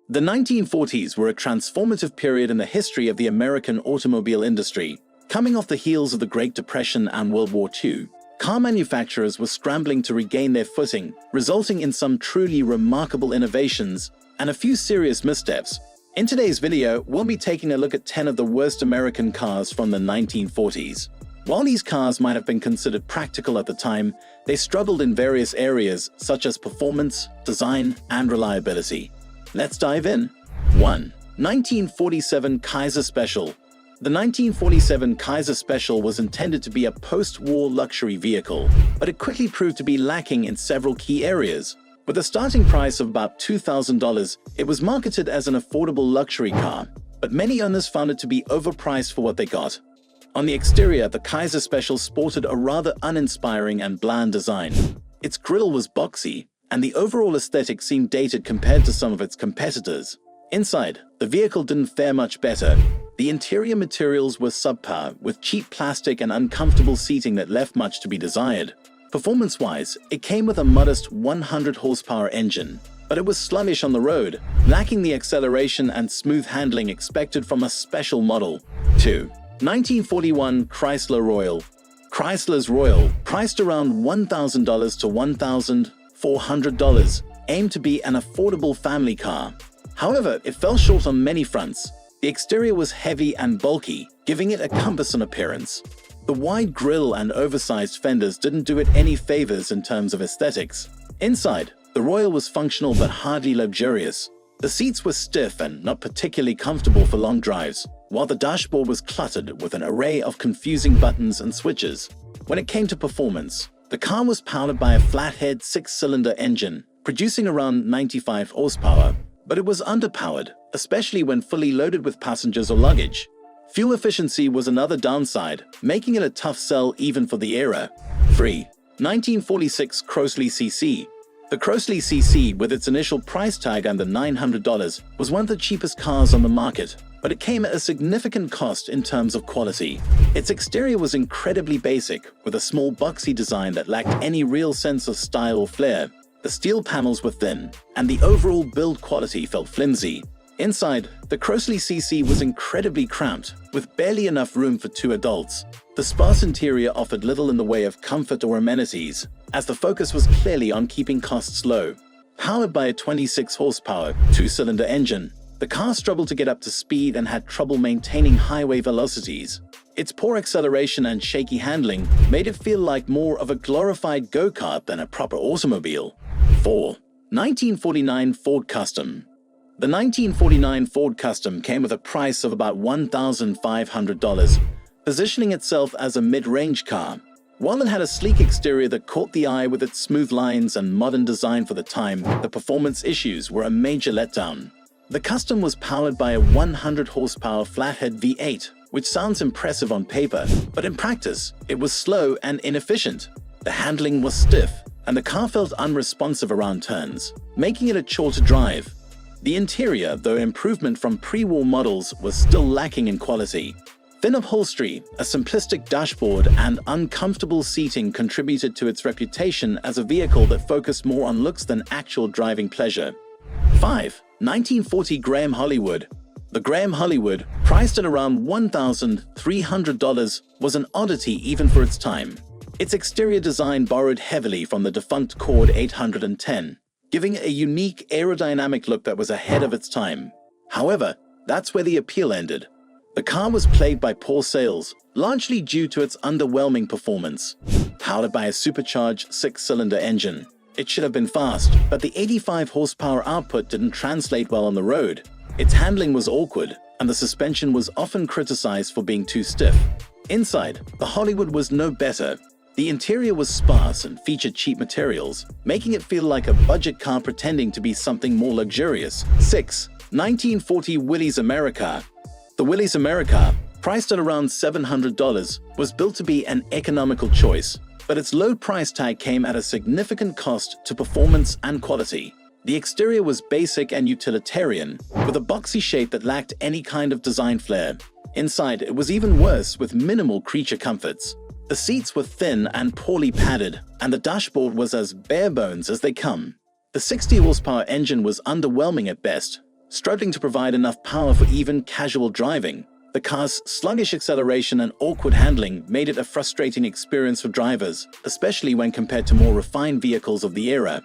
The 1940s were a transformative period in the history of the American automobile industry. Coming off the heels of the Great Depression and World War II, car manufacturers were scrambling to regain their footing, resulting in some truly remarkable innovations and a few serious missteps. In today's video, we'll be taking a look at 10 of the worst American cars from the 1940s. While these cars might have been considered practical at the time, they struggled in various areas such as performance, design, and reliability. Let's dive in. 1. 1947 Kaiser Special. The 1947 Kaiser Special was intended to be a post-war luxury vehicle, but it quickly proved to be lacking in several key areas. With a starting price of about $2,000, it was marketed as an affordable luxury car, but many owners found it to be overpriced for what they got. On the exterior, the Kaiser Special sported a rather uninspiring and bland design. Its grille was boxy, and the overall aesthetic seemed dated compared to some of its competitors. Inside, the vehicle didn't fare much better. The interior materials were subpar, with cheap plastic and uncomfortable seating that left much to be desired. Performance-wise, it came with a modest 100 horsepower engine, but it was sluggish on the road, lacking the acceleration and smooth handling expected from a special model. 2. 1941 Chrysler Royal. Chrysler's Royal, priced around $1,000 to $1,400, aimed to be an affordable family car. However, it fell short on many fronts. The exterior was heavy and bulky, giving it a cumbersome appearance. The wide grille and oversized fenders didn't do it any favors in terms of aesthetics. Inside, the Royal was functional but hardly luxurious. The seats were stiff and not particularly comfortable for long drives, while the dashboard was cluttered with an array of confusing buttons and switches. When it came to performance, the car was powered by a flathead 6-cylinder engine, producing around 95 horsepower, but it was underpowered, especially when fully loaded with passengers or luggage. Fuel efficiency was another downside, making it a tough sell even for the era. 3. 1946 Crosley CC. The Crosley CC, with its initial price tag under $900, was one of the cheapest cars on the market, but it came at a significant cost in terms of quality. Its exterior was incredibly basic, with a small boxy design that lacked any real sense of style or flair. The steel panels were thin, and the overall build quality felt flimsy. Inside, the Crosley CC was incredibly cramped, with barely enough room for 2 adults. The sparse interior offered little in the way of comfort or amenities, as the focus was clearly on keeping costs low. Powered by a 26 horsepower, 2-cylinder engine, the car struggled to get up to speed and had trouble maintaining highway velocities. Its poor acceleration and shaky handling made it feel like more of a glorified go-kart than a proper automobile. 4. 1949 Ford Custom. The 1949 Ford Custom came with a price of about $1,500, positioning itself as a mid-range car. While it had a sleek exterior that caught the eye with its smooth lines and modern design for the time, the performance issues were a major letdown. The Custom was powered by a 100 horsepower flathead V8, which sounds impressive on paper, but in practice, it was slow and inefficient. The handling was stiff, and the car felt unresponsive around turns, making it a chore to drive. The interior, though improvement from pre-war models, was still lacking in quality. Thin upholstery, a simplistic dashboard, and uncomfortable seating contributed to its reputation as a vehicle that focused more on looks than actual driving pleasure. 5. 1940 Graham Hollywood. The Graham Hollywood, priced at around $1,300, was an oddity even for its time. Its exterior design borrowed heavily from the defunct Cord 810, giving a unique aerodynamic look that was ahead of its time. However, that's where the appeal ended. The car was plagued by poor sales, largely due to its underwhelming performance. Powered by a supercharged 6-cylinder engine, it should have been fast, but the 85 horsepower output didn't translate well on the road. Its handling was awkward, and the suspension was often criticized for being too stiff. Inside, the Hollywood was no better. The interior was sparse and featured cheap materials, making it feel like a budget car pretending to be something more luxurious. 6. 1940 Willies America. The Willies America, priced at around $700, was built to be an economical choice, but its low price tag came at a significant cost to performance and quality. The exterior was basic and utilitarian, with a boxy shape that lacked any kind of design flair. Inside, it was even worse, with minimal creature comforts. The seats were thin and poorly padded, and the dashboard was as bare bones as they come. The 60 horsepower engine was underwhelming at best, struggling to provide enough power for even casual driving. The car's sluggish acceleration and awkward handling made it a frustrating experience for drivers, especially when compared to more refined vehicles of the era.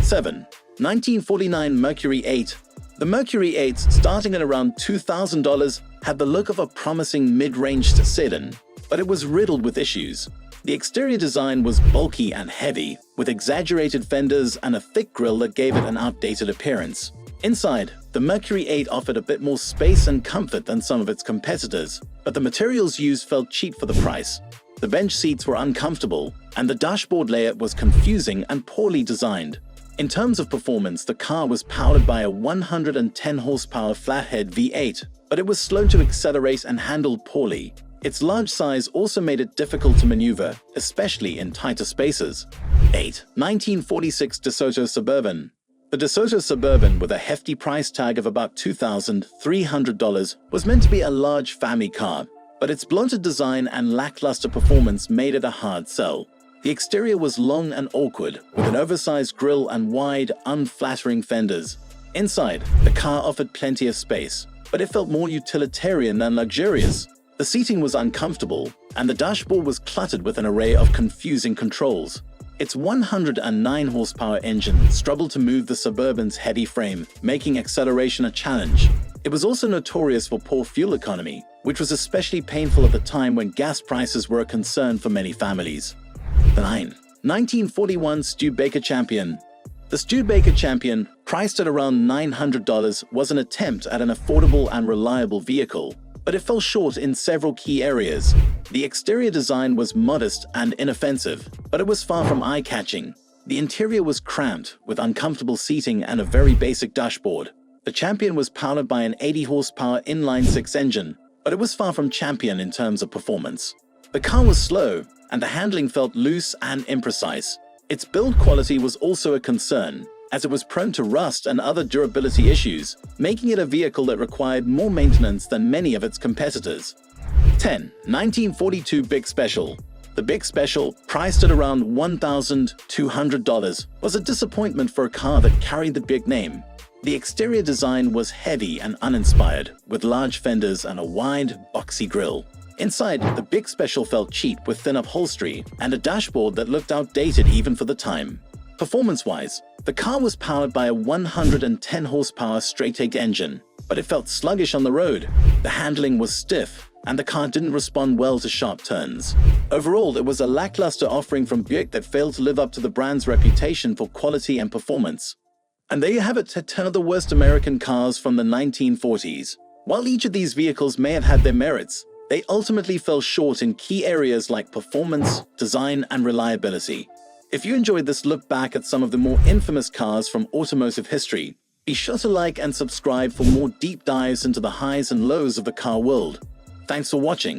7. 1949 Mercury 8. The Mercury 8, starting at around $2,000, had the look of a promising mid-range sedan, but it was riddled with issues. The exterior design was bulky and heavy, with exaggerated fenders and a thick grille that gave it an outdated appearance. Inside, the Mercury 8 offered a bit more space and comfort than some of its competitors, but the materials used felt cheap for the price. The bench seats were uncomfortable, and the dashboard layout was confusing and poorly designed. In terms of performance, the car was powered by a 110 horsepower flathead V8, but it was slow to accelerate and handled poorly. Its large size also made it difficult to maneuver, especially in tighter spaces. 8. 1946 DeSoto Suburban. The DeSoto Suburban, with a hefty price tag of about $2,300, was meant to be a large family car, but its bloated design and lackluster performance made it a hard sell. The exterior was long and awkward, with an oversized grille and wide, unflattering fenders. Inside, the car offered plenty of space, but it felt more utilitarian than luxurious. The seating was uncomfortable, and the dashboard was cluttered with an array of confusing controls. Its 109 horsepower engine struggled to move the Suburban's heavy frame, making acceleration a challenge. It was also notorious for poor fuel economy, which was especially painful at the time when gas prices were a concern for many families. 9. 1941 Studebaker Champion. The Studebaker Champion, priced at around $900, was an attempt at an affordable and reliable vehicle, but it fell short in several key areas. The exterior design was modest and inoffensive, but it was far from eye-catching. The interior was cramped, with uncomfortable seating and a very basic dashboard. The Champion was powered by an 80 horsepower inline-six engine, but it was far from champion in terms of performance. The car was slow, and the handling felt loose and imprecise. Its build quality was also a concern, as it was prone to rust and other durability issues, making it a vehicle that required more maintenance than many of its competitors. 10. 1942 Big Special. The Big Special, priced at around $1,200, was a disappointment for a car that carried the big name. The exterior design was heavy and uninspired, with large fenders and a wide, boxy grille. Inside, the Big Special felt cheap with thin upholstery and a dashboard that looked outdated even for the time. Performance-wise, the car was powered by a 110 horsepower straight-eight engine, but it felt sluggish on the road. The handling was stiff, and the car didn't respond well to sharp turns. Overall, it was a lackluster offering from Buick that failed to live up to the brand's reputation for quality and performance. And there you have it, 10 of the worst American cars from the 1940s. While each of these vehicles may have had their merits, they ultimately fell short in key areas like performance, design, and reliability. If you enjoyed this look back at some of the more infamous cars from automotive history, be sure to like and subscribe for more deep dives into the highs and lows of the car world. Thanks for watching.